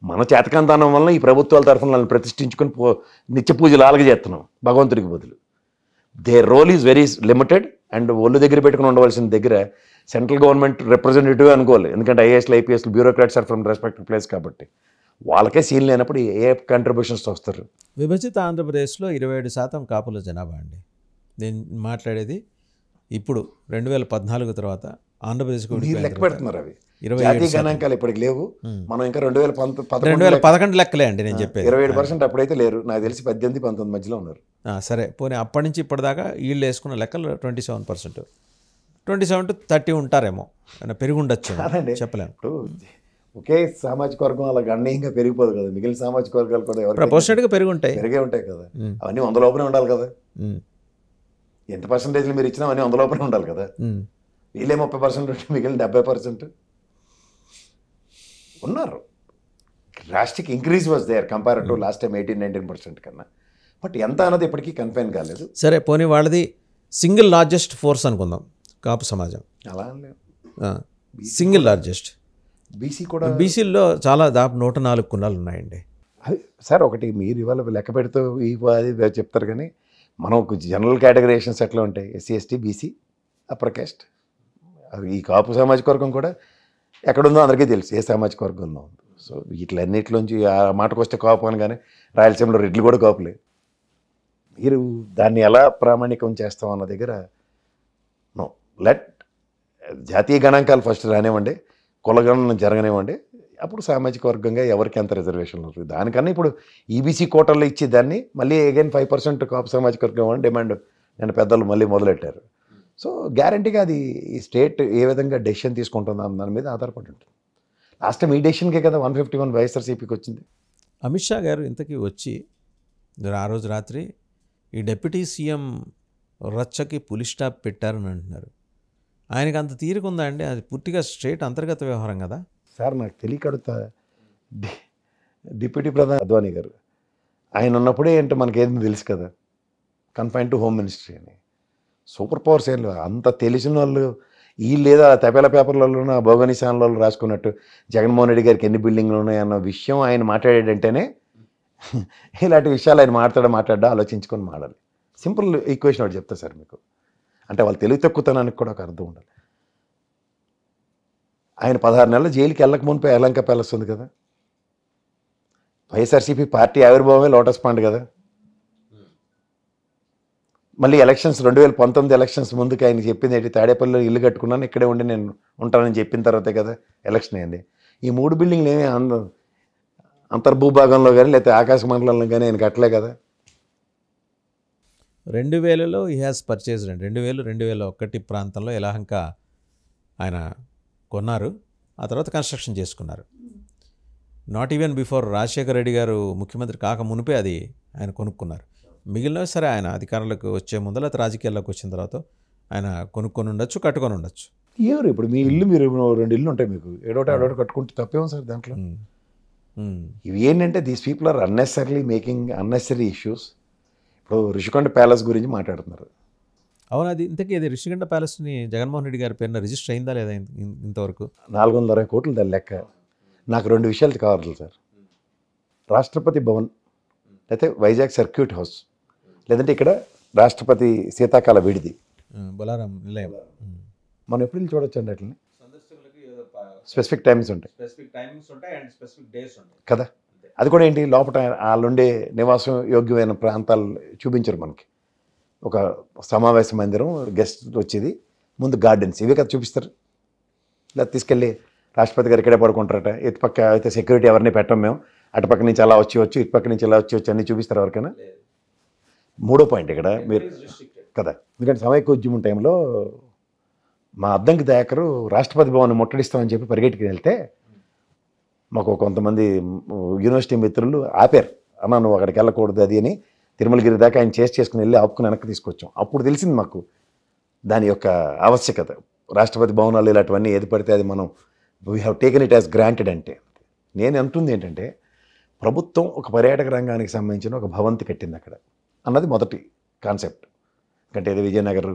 మన చేతకంతనం వల్ల ఈ ప్రభుత్వాల తరఫున వాళ్ళని ప్రతిష్ఠించుకొని నిత్య పూజలు అలాగే చేస్తున్నాం భగవంతుడికి బదులు. Their role is very limited and ఒళ్ళు దగ్గర పెట్టుకుని ఉండవలసిన దగ్గర సెంట్రల్ గవర్నమెంట్ రిప్రజెంటేటివ్ అనుకోవాలి, ఎందుకంటే ఐఏఎస్లు ఐపీఎస్లు bureaucrats are from respective place కాబట్టి వాళ్ళకే సీన్ లేనప్పుడు ఏ కంట్రిబ్యూషన్స్ వస్తారు. విభజిత ఆంధ్రప్రదేశ్లో 27% కాపుల జనాభా అండి. నేను మాట్లాడేది ఇప్పుడు 2014 తర్వాత ఆంధ్రప్రదేశ్కి లెక్క పెడుతున్నారు. అవి జాతీయ గణాంకాలు ఇప్పటికి లేవు. మనం ఇంకా 2011 లెక్కలే అండి నేను చెప్పేది. 27% అప్పుడైతే లేరు, నాకు తెలిసి 18-19 మధ్యలో ఉన్నారు. సరే, పోనీ అప్పటి నుంచి ఇప్పటిదాకా వీళ్ళు వేసుకున్న లెక్కలు 27%, 27 to 30 ఉంటారేమో, పెరిగి ఉండొచ్చు, చెప్పలేము. ఇప్పుడు ఒకే సామాజిక వర్గం అలా గణనీయంగా పెరిగిపోదు కదా, మిగిలిన సామాజిక వర్గాలు కూడా ప్రపోర్షనట్గా పెరిగే ఉంటాయి కదా. అవన్నీ 100 లోపలే ఉండాలి కదా. ఎంత పర్సంటేజ్లు మీరు ఇచ్చినా అవన్నీ 100 లోపలే ఉండాలి కదా. వీళ్ళే 30% ఉంటే మిగిలిన 70% ఉన్నారు. Drastic increase was there compare to last time 18-19% కన్నా. బట్ ఎంత అన్నది ఇప్పటికీ కన్ఫైన్ కాలేదు. సరే, పోనీ వాళ్ళది సింగిల్ లార్జెస్ట్ ఫోర్స్ అనుకుందాం కాపు సమాజం, అలా సింగిల్ లార్జెస్ట్. బీసీ కూడా, బీసీల్లో చాలా దాదాపు 104 కులాలు ఉన్నాయండి. అది సార్ ఒకటి మీరు ఇవాళ లెక్క పెడుతూ అది చెప్తారు, కానీ మనం జనరల్ కేటగరైజేషన్స్ ఎట్లా ఉంటాయి, SC ST BC upper caste. ఈ కాపు సామాజిక వర్గం కూడా ఎక్కడుందో అందరికీ తెలుసు ఏ సామాజిక వర్గంలో ఉంది. సో వీటిలన్నిటిలోంచి ఆ మాటకు వస్తే కాపు అనగానే రాయలసీమలో రెడ్లు కూడా కాపులే. మీరు దాన్ని ఎలా ప్రామాణికం చేస్తాం అన్న దగ్గర నో లెట్ జాతీయ గణాంకాలు ఫస్ట్ రానివ్వండి, కులగణన జరగనివ్వండి, అప్పుడు సామాజిక వర్గంగా ఎవరికి ఎంత రిజర్వేషన్లు ఉంటుంది. దానికన్నా ఇప్పుడు ఈబీసీ కోటాల్లో ఇచ్చి దాన్ని మళ్ళీ అగైన్ 5% కాపు సామాజిక వర్గం అని డిమాండ్ నేను పెద్దలు మళ్ళీ మొదలెట్టారు. సో గ్యారంటీగా అది ఈ స్టేట్ ఏ విధంగా డెసిషన్ తీసుకుంటుందో దాని మీద ఆధారపడి ఉంటుంది. లాస్ట్ టైం ఈ డెసిషన్కే కదా 151 వైఎస్ఆర్సీపీకి వచ్చింది. అమిత్ షా గారు ఇంతకీ వచ్చి ఆ రోజు రాత్రి ఈ డిప్యూటీ సీఎం రచ్చకి పులి స్టాప్ పెట్టారని అంటున్నారు. ఆయనకి అంత తీరుకుందా అండి? అది పూర్తిగా స్టేట్ అంతర్గత వ్యవహారం కదా సార్. నాకు తెలియకడుతా డిప్యూటీ ప్రధాని అద్వానీ గారు ఆయన ఉన్నప్పుడే ఏంటో మనకేంది తెలుసు కదా, కన్ఫైన్ టు హోమ్ మినిస్ట్రీ అని. సూపర్ పవర్స్ ఏం లేదు, అంత తెలిసిన వాళ్ళు ఈ లేదా తపేల పేపర్లలో భోగనిశాలలో రాసుకున్నట్టు జగన్మోహన్ రెడ్డి గారికి ఎన్ని బిల్డింగ్లు ఉన్నాయన్న విషయం ఆయన మాట్లాడేటంటేనే ఇలాంటి విషయాలు ఆయన మాట్లాడా ఆలోచించుకొని మాడాలి. సింపుల్ ఈక్వేషన్ ఒకటి చెప్తా సార్ మీకు, అంటే వాళ్ళు తెలివి తక్కువతనానికి కూడా ఒక అర్థం ఉండాలి. ఆయన 16 నెలలు జైలుకి వెళ్ళక మునిపే యలంక ప్యాలెస్ ఉంది కదా. వైఎస్ఆర్సీపీ పార్టీ ఆవిర్భావమే లోటస్ పాండ్ కదా. మళ్ళీ ఎలక్షన్స్ 2019 ఎలక్షన్స్ ముందుకు ఆయన చెప్పింది ఏంటి, తాడేపల్లిలో ఇల్లు కట్టుకున్నాను, ఇక్కడే ఉండి నేను ఉంటానని చెప్పిన తర్వాతే కదా ఎలక్షన్ అయింది. ఈ 3 బిల్డింగ్లు ఏమీ అంతర్భూభాగంలో కానీ లేకపోతే ఆకాశ మండలంలో కానీ ఆయన కట్టలే కదా. 2000లో ఈ హ్యాస్ పర్చేజ్ 2001 ప్రాంతంలో యలహంక ఆయన కొన్నారు. ఆ తర్వాత కన్స్ట్రక్షన్ చేసుకున్నారు. Not even before Rajasekhara Reddy గారు ముఖ్యమంత్రి కాక మునిపే అది ఆయన కొనుక్కున్నారు. మిగిలినవి సరే ఆయన అధికారంలోకి వచ్చే ముందు లేకపోతే రాజకీయాల్లోకి వచ్చిన తర్వాత ఆయన కొనుక్కొని ఉండొచ్చు, కట్టుకొని ఉండొచ్చు. ఎవరు ఇప్పుడు మీ ఇల్లు, మీరు 2 ఇల్లు ఉంటాయి మీకు, ఏడోటి కట్టుకుంటే తప్పేమో సార్ దాంట్లో. ఇవి ఏంటంటే these people are unnecessary making unnecessary issues. ఇప్పుడు ఋషికొండ ప్యాలెస్ గురించి మాట్లాడుతున్నారు. అవును, అది ఇంతకీ అది ఋషికొండ ప్యాలెస్ని జగన్మోహన్ రెడ్డి గారి పేరున రిజిస్టర్ అయిందా లేదా ఇంతవరకు? 420 కోట్లు దాని లెక్క. నాకు 2 విషయాలు కావాలి సార్. రాష్ట్రపతి భవన్ లేకపోతే వైజాగ్ సర్క్యూట్ హౌస్, లేదంటే ఇక్కడ రాష్ట్రపతి శీతాకాల విడిది బొలారం నిలయం, మనం ఎప్పుడు వెళ్ళి చూడొచ్చు అండి అట్లని. స్పెసిఫిక్ టైమింగ్స్ ఉంటాయి కదా. అది కూడా ఏంటి, లోపల వాళ్ళుండే నివాసం యోగ్యమైన ప్రాంతాలు చూపించరు మనకి. ఒక సమావేశ మందిరం, గెస్ట్ వచ్చేది, ముందు గార్డెన్స్, ఇవే కదా చూపిస్తారు. ఇలా తీసుకెళ్ళి రాష్ట్రపతి గారు ఇక్కడే పడుకుంటారట, ఇటుపక్క అయితే సెక్యూరిటీ ఎవరిని పెట్టం మేము, అటుపక్క నుంచి అలా వచ్చి ఇటుపక్క నుంచి ఇలా వచ్చి అన్నీ చూపిస్తారు ఎవరికైనా. 3వ పాయింట్ ఇక్కడ మీరు కదా, ఎందుకంటే సమైక్య ఉద్యమం టైంలో మా అద్దంకి దయాకరు రాష్ట్రపతి భవన్ ముట్టడిస్తామని చెప్పి పరిగెట్టుకు వెళ్తే మాకు కొంతమంది యూనివర్సిటీ మిత్రులు ఆపారు. అన్న నువ్వు అక్కడికి వెళ్ళకూడదు అది అని, తిరుమలగిరి దాకా ఆయన చేసుకుని వెళ్ళి ఆపుకుని వెనక్కి తీసుకొచ్చాం. అప్పుడు తెలిసింది మాకు దాని యొక్క ఆవశ్యకత. రాష్ట్రపతి భవనాలు ఇలాంటివన్నీ ఏది పడితే అది మనం we have taken it as granted. అంటే నేను అంటుంది ఏంటంటే, ప్రభుత్వం ఒక పర్యాటక రంగానికి సంబంధించిన ఒక భవంతి కట్టింది అక్కడ అన్నది మొదటి కాన్సెప్ట్. అంటే ఇది విజయనగర్,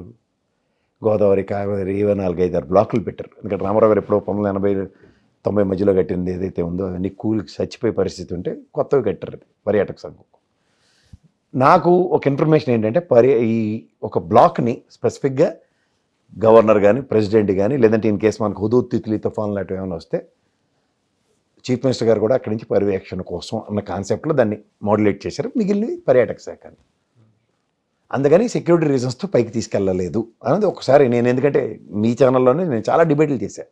గోదావరి, కావేరి, ఇవే 4-5-6 బ్లాకులు పెట్టారు. ఎందుకంటే రామారావు గారు ఎప్పుడో 1980-90 మధ్యలో కట్టింది ఏదైతే ఉందో అవన్నీ కూలికి చచ్చిపోయే పరిస్థితి ఉంటే కొత్తవి కట్టారు పర్యాటక సంఘం. నాకు ఒక ఇన్ఫర్మేషన్ ఏంటంటే, ఈ ఒక బ్లాక్ని స్పెసిఫిక్గా గవర్నర్ కానీ ప్రెసిడెంట్ కానీ, లేదంటే ఇన్ కేసు మనకు హుదూద్ తిత్లీ తుఫాన్ లాంటివి ఏమైనా వస్తే చీఫ్ మినిస్టర్ గారు కూడా అక్కడి నుంచి పర్యవేక్షణ కోసం అన్న కాన్సెప్ట్లో దాన్ని మోడ్యులేట్ చేశారు. మిగిలినవి పర్యాటక శాఖ. అందుకని సెక్యూరిటీ రీజన్స్తో పైకి తీసుకెళ్ళలేదు అన్నది ఒకసారి నేను, ఎందుకంటే మీ ఛానల్లోనే నేను చాలా డిబేట్లు చేశాను.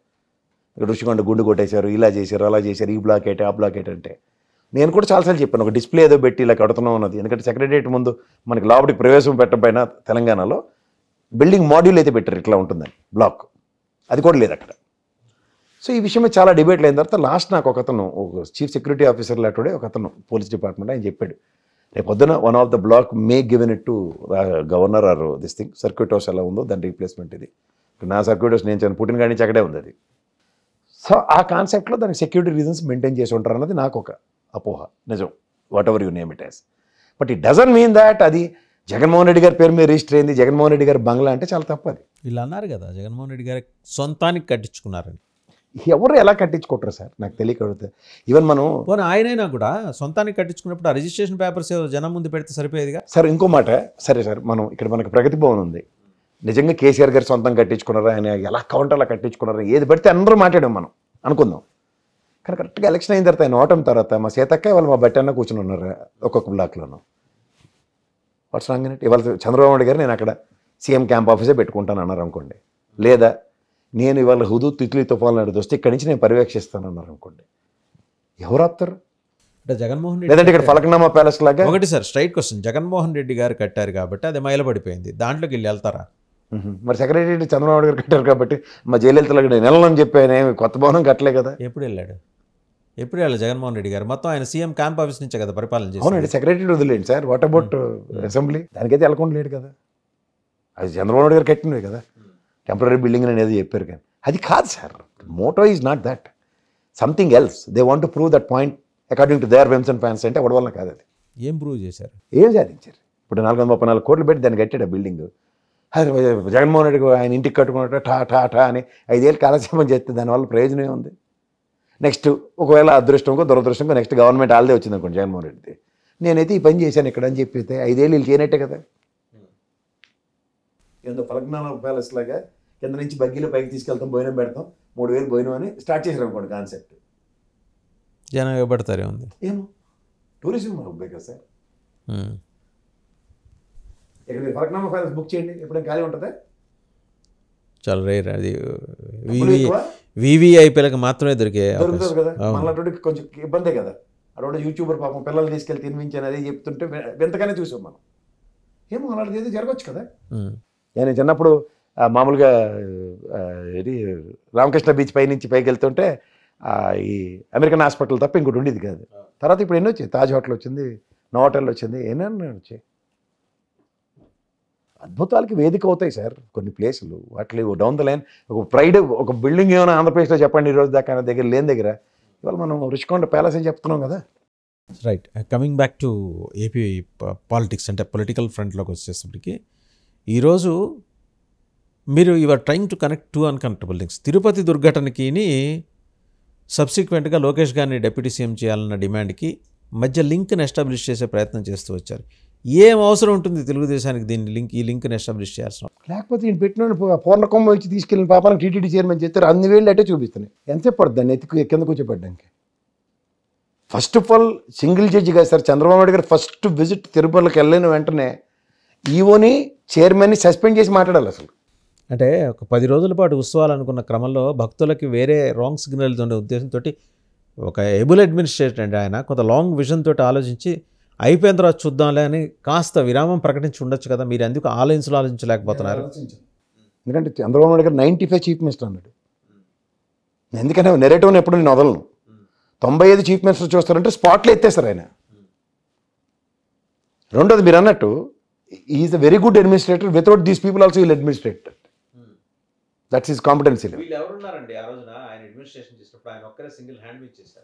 ఋషికొండ గుండు కొట్టేశారు, ఇలా చేశారు, అలా చేశారు, ఈ బ్లాక్ ఏంటి ఆ బ్లాక్ ఏంటి అంటే నేను కూడా చాలాసార్లు చెప్పాను, ఒక డిస్ప్లే ఏదో పెట్టి ఇలా కడుతున్నాం అన్నది. ఎందుకంటే సెక్రటరియట్ ముందు మనకి లోపలికి ప్రవేశం పెట్టబోయిన తెలంగాణలో బిల్డింగ్ మాడ్యూల్ అయితే పెట్టారు, ఇట్లా ఉంటుందని బ్లాక్, అది కూడా లేదు అక్కడ. సో ఈ విషయమే చాలా డిబేట్లు అయిన తర్వాత లాస్ట్ నాకు ఒకతను, ఒక చీఫ్ సెక్యూరిటీ ఆఫీసర్ లాంటి ఒకతను పోలీస్ డిపార్ట్మెంట్, ఆయన చెప్పాడు రేపు పొద్దున one of the block may given it to governor or this thing, circuit house ఎలా ఉందో దాని రీప్లేస్మెంట్ ఇది. నా సర్క్యూట్ హౌస్ నేను పుట్టిన కాడి నుంచి అక్కడే ఉంది అది. సో ఆ కాన్సెప్ట్లో దానికి సెక్యూరిటీ రీజన్స్ మెయింటైన్ చేసి ఉంటారు అన్నది నాకు ఒక అపోహ. నిజం, what ever you name it as. But it doesn't mean that అది జగన్మోహన్ రెడ్డి గారి పేరు మీద రిజిస్టర్ అయింది, జగన్మోహన్ రెడ్డి గారి బంగ్లా అంటే చాలా తప్పు. అది వీళ్ళు అన్నారు కదా జగన్మోహన్ రెడ్డి గారి సొంతానికి కట్టించుకున్నారని. ఎవరు ఎలా కట్టించుకుంటారు సార్, నాకు తెలియకూడదు. ఈవెన్ మనం పోనీ ఆయనైనా కూడా సొంతానికి కట్టించుకున్నప్పుడు ఆ రిజిస్ట్రేషన్ పేపర్స్ జనం ముందు పెడితే సరిపోయేదిగా. సార్ ఇంకో మాట, సరే సార్ మనం ఇక్కడ మనకి ప్రగతి భవన్ ఉంది, నిజంగా కేసీఆర్ గారు సొంతం కట్టించుకున్నారు, ఆయన ఎలా కౌంటర్ అలా కట్టించుకున్నారు, ఏది పడితే అందరూ మాట్లాడాం మనం అనుకుందాం. కానీ కరెక్ట్గా ఎలక్షన్ అయిన తర్వాత ఆయన ఓటమి తర్వాత మా సీతక్క వాళ్ళు మా బట్టన్న కూర్చుని ఉన్నారు ఒక్కొక్క బ్లాక్లోనూ. What's wrong in it? ఇవాళ చంద్రబాబు నాయుడు గారు నేను అక్కడ సీఎం క్యాంప్ ఆఫీసే పెట్టుకుంటాను అన్నారు అనుకోండి, లేదా నేను ఇవాళ హుదూద్ తిత్లీ తుఫాన్ లాంటిది వస్తే ఇక్కడి నుంచి నేను పర్యవేక్షిస్తాను అన్నారు అనుకోండి, ఎవరు ఆపుతారు? అంటే జగన్మోహన్ రెడ్డి లేదంటే ఇక్కడ ఫలక్నామా ప్యాలెస్ లాగా. ఒకటి sir straight question, Jaganmohan Reddy గారు కట్టారు కాబట్టి అది మైలపడిపోయింది, దాంట్లోకి వెళ్ళి వెళ్తారా? మరి సెక్రటరీ చంద్రబాబు గారు కట్టారు కాబట్టి మా జయలలితలో నెలని చెప్పి ఆయన కొత్త భవనం కట్టలే కదా. ఎప్పుడు వెళ్ళాడు జగన్మోహన్ రెడ్డి గారు? మొత్తం ఆయన సీఎం క్యాంప్ ఆఫీస్ నుంచే కదా పరిపాలన చేసి. అవునండి, సెక్రటరీ వదిలేండి సార్, వాట్ అబౌట్ అసెంబ్లీ? దానికైతే వెళ్ళకుండా లేడు కదా, అది చంద్రబాబు నాయుడు గారు కట్టినవి కదా, టెంపరీ బిల్డింగ్ అని ఏదో చెప్పారు. కానీ అది కాదు sir, motto is not that, something else. They want to prove that point according to their whims and fans. అంటే ఎవరి వల్ల కాదు అది. ఏం ప్రూవ్ చేశారు? ఏం సాధించారు? ఇప్పుడు 434 కోట్లు పెట్టి దాన్ని కట్టాడు ఆ బిల్డింగ్. జగన్మోహన్ రెడ్డి ఆయన ఇంటికి కట్టుకున్నట్టు ఠా అని 5 ఏళ్ళు కాలక్షేపం చేస్తే దానివల్ల ప్రయోజనం ఏముంది? నెక్స్ట్ ఒకవేళ అదృష్టంకో దురదృష్టంకో నెక్స్ట్ గవర్నమెంట్ ఆల్దే వచ్చింది అనుకోండి జగన్మోహన్ రెడ్డి, నేనైతే ఈ పని చేశాను ఇక్కడ అని చెప్పితే 5 ఏళ్ళు వీళ్ళు చేయనట్టే కదా. ఏందో ఫలక్నామా ప్యాలెస్ లాగా కింద నుంచి బగ్గీలో పైకి తీసుకెళ్తాం, భోజనం పెడతాం, 3,000 భోజనం అని స్టార్ట్ చేశారు అనుకోండి కాన్సెప్ట్. జనం ఇవ్వబడతారే ఉంది. ఏమో టూరిజం హబ్బే కదా సార్. ఇక్కడ మీరు ఫలక్నామా ఫైనాన్స్ బుక్ చేయండి, ఎప్పుడైనా ఖాళీ ఉంటుందా? చాలా రేర్ అది. వివిఐపీలకు మాత్రమే దొరుకుతుంది కదా. మనలాంటి కొంచెం ఇబ్బందే కదా. అటువంటి యూట్యూబర్ పాపం పిల్లలు తీసుకెళ్ళి తినిపించాను అదే చెప్తుంటే వింతగానే చూసాం మనం. ఏమో అలాంటిది ఏదో జరగవచ్చు కదా. నేను చిన్నప్పుడు మామూలుగా ఇది రామకృష్ణ బీచ్ పై నుంచి పైకి వెళ్తుంటే ఈ అమెరికన్ హాస్పిటల్ తప్ప ఇంకోటి ఉండేది కాదు. తర్వాత ఇప్పుడు ఎన్నో వచ్చాయి, తాజ్ హోటల్ వచ్చింది, నోటల్ వచ్చింది, ఎన్నో వచ్చాయి. అద్భుతాలకి వేదిక అవుతాయి సార్ కొన్ని ప్లేసులు. వాటి డౌన్ ద లైన్ ఒక ప్రైడ్, ఒక బిల్డింగ్ ఏమైనా ఆంధ్రప్రదేశ్లో చెప్పండి ఈరోజు దాకా దగ్గర లేని దగ్గర, ఇవాళ మనం రుషికొండ ప్యాలెస్ అని చెప్తున్నాం కదా. Right. Coming back to AP politics, అంటే పొలిటికల్ ఫ్రంట్లోకి వచ్చేసరికి ఈరోజు మీరు your trying to connect two unconnectable things. Tirupati దుర్ఘటనకి సబ్సిక్వెంట్గా లోకేష్ గారిని డిప్యూటీ సీఎం చేయాలన్న డిమాండ్కి మధ్య లింక్ని ఎస్టాబ్లిష్ చేసే ప్రయత్నం చేస్తూ వచ్చారు. ఏం అవసరం ఉంటుంది తెలుగుదేశానికి దీన్ని ఈ లింక్ని ఎస్టాబ్లిష్ చేయాల్సిన? లేకపోతే ఈయన పెట్టిన పూర్ణకొమ్మ వచ్చి తీసుకెళ్ళిన పాపానికి టీటీడీ చైర్మన్ చేస్తారు, అన్ని వేళ్ళు అట్టే చూపిస్తున్నాయి. ఎంతసేపు పడుతుంది దాన్ని ఎత్తుకు కింద కూర్చోబెట్టడానికి? First of all single judge కాదు sir Chandrababu Naidu garu first visit తిరుపతికి వెళ్ళిన వెంటనే ఈవోని చైర్మన్ని సస్పెండ్ చేసి మాట్లాడాలి అసలు. అంటే ఒక 10 రోజుల పాటు ఉత్సవాలు అనుకున్న క్రమంలో భక్తులకి వేరే రాంగ్ సిగ్నల్స్ ఉండే ఉద్దేశంతో ఒక ఎబుల్ అడ్మినిస్ట్రేటర్ అండి ఆయన, కొంత లాంగ్ విజన్ తోటి ఆలోచించి అయిపోయిన తర్వాత చూద్దాంలే అని కాస్త విరామం ప్రకటించి ఉండొచ్చు కదా. మీరు ఎందుకు ఆలోచించలేకపోతున్నారు? ఎందుకంటే చంద్రబాబు నాయుడు గారు 95 చీఫ్ మినిస్టర్ అన్నాడు. ఎందుకంటే నెరేటివ్ని ఎప్పుడు నేను వదలను. 95 చీఫ్ మినిస్టర్ చూస్తారంటే స్పాట్లో ఎత్తేస్తారు ఆయన. రెండోది మీరు అన్నట్టు is a very good administrator, without these people also will administrate. That's his competency.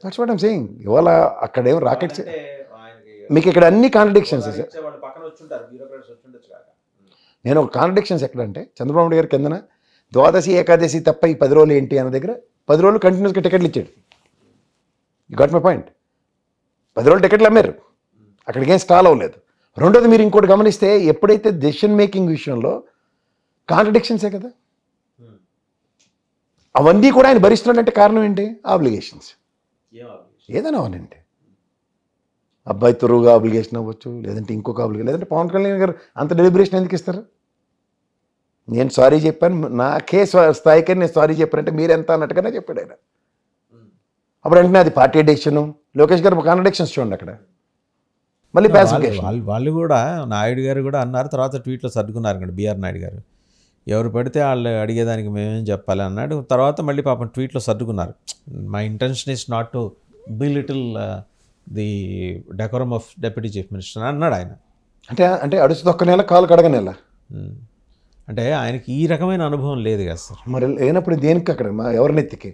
That's what I'm saying. ఇవాళ అక్కడేం రాకెట్స్, మీకు ఇక్కడ అన్ని కాంట్రడిక్షన్స్ సార్. నేను ఒక కాంట్రడిక్షన్స్ ఎక్కడంటే చంద్రబాబు నాయుడు గారి కిందన ద్వాదశి ఏకాదశి తప్ప ఈ 10 రోజులు ఏంటి అన్న దగ్గర 10 రోజులు కంటిన్యూస్గా టికెట్లు ఇచ్చాడు. You got my point. 10 రోజులు టికెట్లు అమ్మారు, అక్కడికి ఏం స్టాల్ అవ్వలేదు. రెండోది మీరు ఇంకోటి గమనిస్తే ఎప్పుడైతే డెసిషన్ మేకింగ్ విషయంలో కాంట్రడిక్షన్సే కదా, అవన్నీ కూడా ఆయన భరిస్తున్నాడంటే కారణం ఏంటి? ఆబ్లిగేషన్స్. ఏదైనా అవనండి, అబ్బాయి త్వరగా ఆబ్లిగేషన్ అవ్వచ్చు, లేదంటే ఇంకొక ఆబ్లిగేషన్, లేదంటే పవన్ కళ్యాణ్ గారు అంత డెలిబరేషన్ ఎందుకు ఇస్తారు? నేను సారీ చెప్పాను, నాకే స్థాయికి నేను సారీ చెప్పానంటే మీరెంత అన్నట్టుగానే చెప్పాడు ఆయన. అప్పుడు వెంటనే అది పార్టీ డెసిషన్. లోకేష్ గారు కాంట్రడిక్షన్స్ చూడండి అక్కడ. మళ్ళీ వాళ్ళు కూడా నాయుడు గారు కూడా అన్నారు, తర్వాత ట్వీట్లో సర్దుకున్నారు కదా బీఆర్ నాయుడు గారు. ఎవరు పడితే వాళ్ళు అడిగేదానికి మేమేం చెప్పాలి అన్నాడు. తర్వాత మళ్ళీ పాపం ట్వీట్లో సర్దుకున్నారు. My intention is not to belittle the decorum of deputy chief minister అన్నాడు ఆయన. అంటే అడుసు తొక్క నెల కాలు కడగ నెల. అంటే ఆయనకి ఈ రకమైన అనుభవం లేదు కదా సార్. మరి లేనప్పుడు దేనికి అక్కడ ఎవరినెత్తికి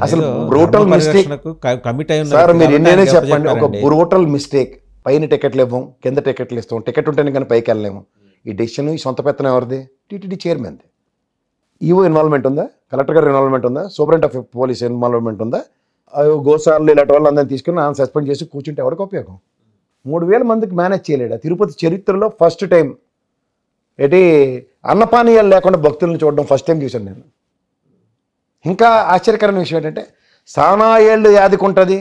అసలు బ్రూటల్ మిస్టేక్ కమిట్ అయి సార్. మీరు ఎన్నైనా చెప్పండి, ఒక బ్రూటల్ మిస్టేక్. పైన టికెట్లు ఇవ్వం, కింద టికెట్లు ఇస్తాం, టికెట్ ఉంటేనే కానీ పైకి వెళ్ళలేము. ఈ డెసిషన్, ఈ సొంత పెత్తనం ఎవరిది? టీటీడీ చైర్మన్ది. ఈవో ఇన్వాల్వ్మెంట్ ఉందా? కలెక్టర్ గారు ఇన్వాల్వ్మెంట్ ఉందా? సూపరింట్ ఆఫ్ పోలీస్ ఇన్వాల్వ్మెంట్ ఉందా? గోసార్లు ఇలాంటి వాళ్ళు అందరినీ తీసుకుని ఆయన సస్పెండ్ చేసి కూర్చుంటే ఎవరికి ఉపయోగం? 3,000 మందికి మేనేజ్ చేయలేడు. తిరుపతి చరిత్రలో ఫస్ట్ టైం ఏంటి అన్నపానీయాలు లేకుండా భక్తులను చూడడం ఫస్ట్ టైం చూశాను నేను. ఇంకా ఆశ్చర్యకరమైన విషయం ఏంటంటే సానా ఏళ్ళు యాదికుంటుంది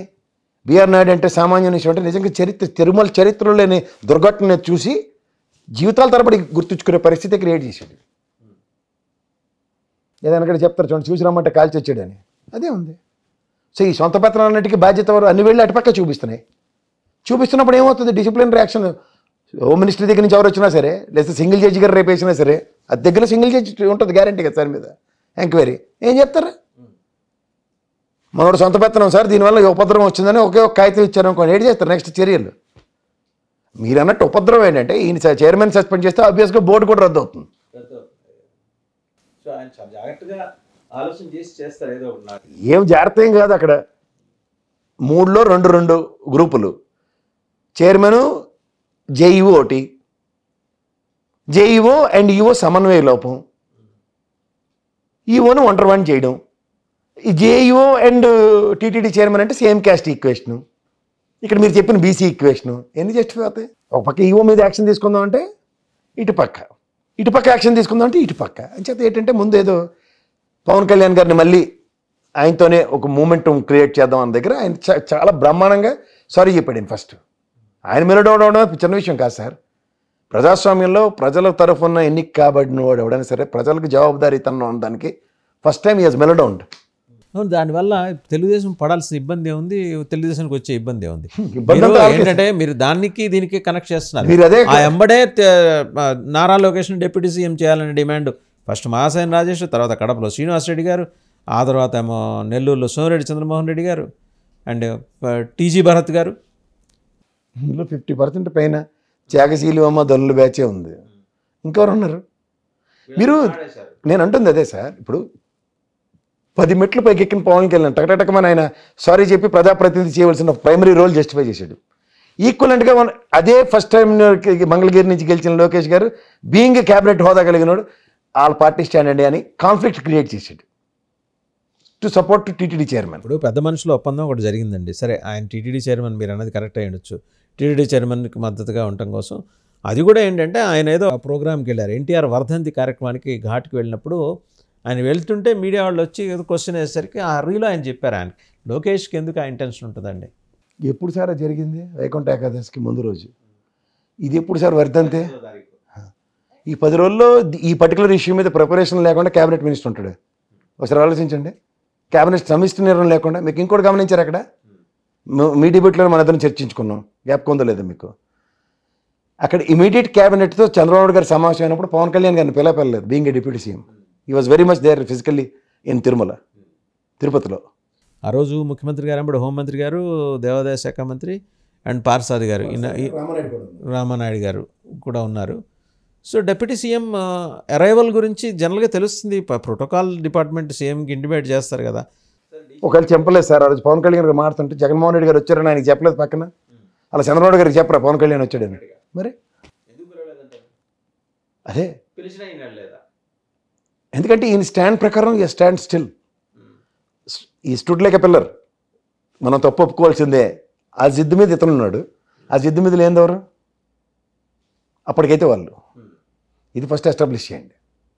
బీఆర్ నాయుడు అంటే సామాన్య విషయం అంటే నిజంగా తిరుమల చరిత్రలో లేని దుర్ఘటన చూసి జీవితాల తరబడి గుర్తుంచుకునే పరిస్థితి క్రియేట్ చేశాడు. ఏదైనా కూడా చెప్తారు చూడండి, చూసి రమ్మంటే కాల్చి వచ్చాడని. అదే ఉంది. సో ఈ సొంత పత్రాలన్నిటికీ బాధ్యత వారు అన్ని వేళ్ళు అటుపక్క చూపిస్తున్నాయి. చూపిస్తున్నప్పుడు ఏమవుతుంది? Discipline reaction. హోమ్ మినిస్టర్ దగ్గర నుంచి ఎవరు వచ్చినా సరే, లేదా సింగిల్ జడ్జి గారు రేపు వేసినా సరే, అది దగ్గర సింగిల్ జడ్జి ఉంటుంది గ్యారంటీ కదా సార్ మీద ఎంక్వైరీ. ఏం చెప్తారా? మనోడు సొంత పెత్తనం సార్, దీనివల్ల ఉపద్రవం వచ్చిందని ఒకే ఒక కాగితం ఇచ్చారు అనుకోండి, ఏడు చేస్తారు నెక్స్ట్ చర్యలు. మీరు అన్నట్టు ఉపద్రవం ఏంటంటే ఈయన చైర్మన్ సస్పెండ్ చేస్తే ఆబ్వియస్గా బోర్డు కూడా రద్దు అవుతుంది. ఏం జాగ్రత్త ఏం కాదు అక్కడ. 3లో 2 గ్రూపులు, చైర్మన్, జేఈఓ ఒకటి, జేఈఓ అండ్ ఈఓ సమన్వయ లోపం, ఈఓను ఒంటరివాణి చేయడం. ఈ జేఈఓ అండ్ టీటీడీ చైర్మన్ అంటే సేమ్ క్యాస్ట్ ఈక్వేషను. ఇక్కడ మీరు చెప్పిన బీసీ ఈక్వేషను ఎన్ని జస్టిఫై అవుతాయి? ఒక పక్క ఈఓ మీద యాక్షన్ తీసుకుందాం అంటే ఇటుపక్క యాక్షన్ తీసుకుందాం అంటే ఇటుపక్క అని చెప్పి ఏంటంటే ముందు ఏదో పవన్ కళ్యాణ్ గారిని మళ్ళీ ఆయనతోనే ఒక మూమెంటం క్రియేట్ చేద్దాం అన్న దగ్గర ఆయన చాలా బ్రహ్మాండంగా సారీ చెప్పాడు ఆయన ఫస్ట్. ఆయన మెలడీ అవడం చిన్న విషయం కాదు సార్. ప్రజాస్వామ్యంలో ప్రజల తరఫున ఎన్నిక కాబడిన వాడు ఎవడైనా సరే ప్రజలకు జవాబుదారీతనం అనడానికి ఫస్ట్ టైం ఈజ్ మెలడౌండ్. అవును, దానివల్ల తెలుగుదేశం పడాల్సిన ఇబ్బంది ఉంది, తెలుగుదేశానికి వచ్చే ఇబ్బంది ఉంది. ఇబ్బంది ఏంటంటే మీరు దానికి దీనికి కనెక్ట్ చేస్తున్నారు. మీరు అదే ఆ ఎంబడే నారా లోకేష్ డిప్యూటీ సీఎం చేయాలనే డిమాండ్ ఫస్ట్ మాసాయన రాజేష్, తర్వాత కడపలో శ్రీనివాస్ రెడ్డి గారు, ఆ తర్వాత ఏమో నెల్లూరులో సోమిరెడ్డి చంద్రమోహన్ రెడ్డి గారు అండ్ టీజీ భరత్ గారు. ఇందులో 50% పైన త్యాగశీలి అమ్మ దొల్లు బ్యాచే ఉంది. ఇంకెవరు ఉన్నారు? మీరు నేను అంటుంది అదే సార్. ఇప్పుడు 10 మెట్లు పైకి ఎక్కిన పవన్ కళ్యాణ్ టకటకమని ఆయన సారీ చెప్పి ప్రజాప్రతినిధి చేయవలసిన ప్రైమరీ రోల్ జస్టిఫై చేశాడు. ఈక్వలెంట్గా అదే ఫస్ట్ టైం మంగళగిరి నుంచి గెలిచిన లోకేష్ గారు బీయింగ్ క్యాబినెట్ హోదా కలిగినాడు వాళ్ళ పార్టీ స్టాండ్ అండి అని కాన్ఫ్లిక్ట్ క్రియేట్ చేశాడు టు సపోర్ట్ టీటీడీ చైర్మన్. ఇప్పుడు పెద్ద మనుషుల ఒప్పందం ఒకటి జరిగిందండి. సరే, ఆయన టీటీడీ చైర్మన్ మీరు అన్నది కరెక్ట్ అయి ఉండొచ్చు. టీటీడీ చైర్మన్కి మద్దతుగా ఉండటం కోసం అది కూడా ఏంటంటే ఆయన ఏదో ఆ ప్రోగ్రామ్కి వెళ్ళారు. ఎన్టీఆర్ వర్ధంతి కార్యక్రమానికి ఘాట్కి వెళ్ళినప్పుడు ఆయన వెళ్తుంటే మీడియా వాళ్ళు వచ్చి ఏదో క్వశ్చన్ వేసేసరికి ఆ రీలో ఆయన చెప్పారు ఆయనకి. లోకేష్కి ఎందుకు ఆ ఇంటెన్షన్ ఉంటుందండి? ఎప్పుడు సార్ జరిగింది? వైకుంఠ ఏకాదశికి ముందు రోజు. ఇది ఎప్పుడు సార్ వర్ధంతే? ఈ 10 రోజుల్లో ఈ పర్టికులర్ ఇష్యూ మీద ప్రిపరేషన్ లేకుండా క్యాబినెట్ మినిస్టర్ ఉంటాడు. ఒకసారి ఆలోచించండి. క్యాబినెట్ సమిష్టి నిర్ణయం లేకుండా. మీకు ఇంకోటి గమనించారు అక్కడ మీ డిబేట్లో మన ఇద్దరం చర్చించుకున్నాం, గ్యాప్ కొందో లేదు మీకు. అక్కడ ఇమీడియట్ క్యాబినెట్తో చంద్రబాబు గారి సమావేశం అయినప్పుడు పవన్ కళ్యాణ్ గారిని పిలవలేదు. Being a deputy CM he was very much there physically in తిరుపతిలో. ఆ రోజు ముఖ్యమంత్రి గారు వెంబడి హోంమంత్రి గారు, దేవాదాయ శాఖ మంత్రి అండ్ పార్సాది గారు, రామానాయుడు గారు కూడా ఉన్నారు. సో డిప్యూటీ సీఎం అరైవల్ గురించి జనరల్గా తెలుస్తుంది. ప్రోటోకాల్ డిపార్ట్మెంట్ సీఎంకి ఇంటిమేట్ చేస్తారు కదా. ఒకవేళ చెప్పలేదు సార్. ఆ రోజు పవన్ కళ్యాణ్ గారు మారుతుంటే జగన్మోహన్ రెడ్డి గారు వచ్చారని ఆయనకి చెప్పలేదు పక్కన. అలా చంద్రబాబు గారికి చెప్పరా పవన్ కళ్యాణ్ వచ్చాడని? మరి అదే ఎందుకంటే ఈయన స్టాండ్ ప్రకారం ఈ స్టాండ్ స్టిల్ ఈ స్టూడ్ లైక్ ఎ పిల్లర్. మనం తప్పు ఒప్పుకోవాల్సిందే. ఆ జిద్దు మీద ఇతనున్నాడు. ఆ జిద్దు మీద లేనిదెవరు? అప్పటికైతే వాళ్ళు. ఇది ఫస్ట్ ఎస్టాబ్లిష్ చేయండి.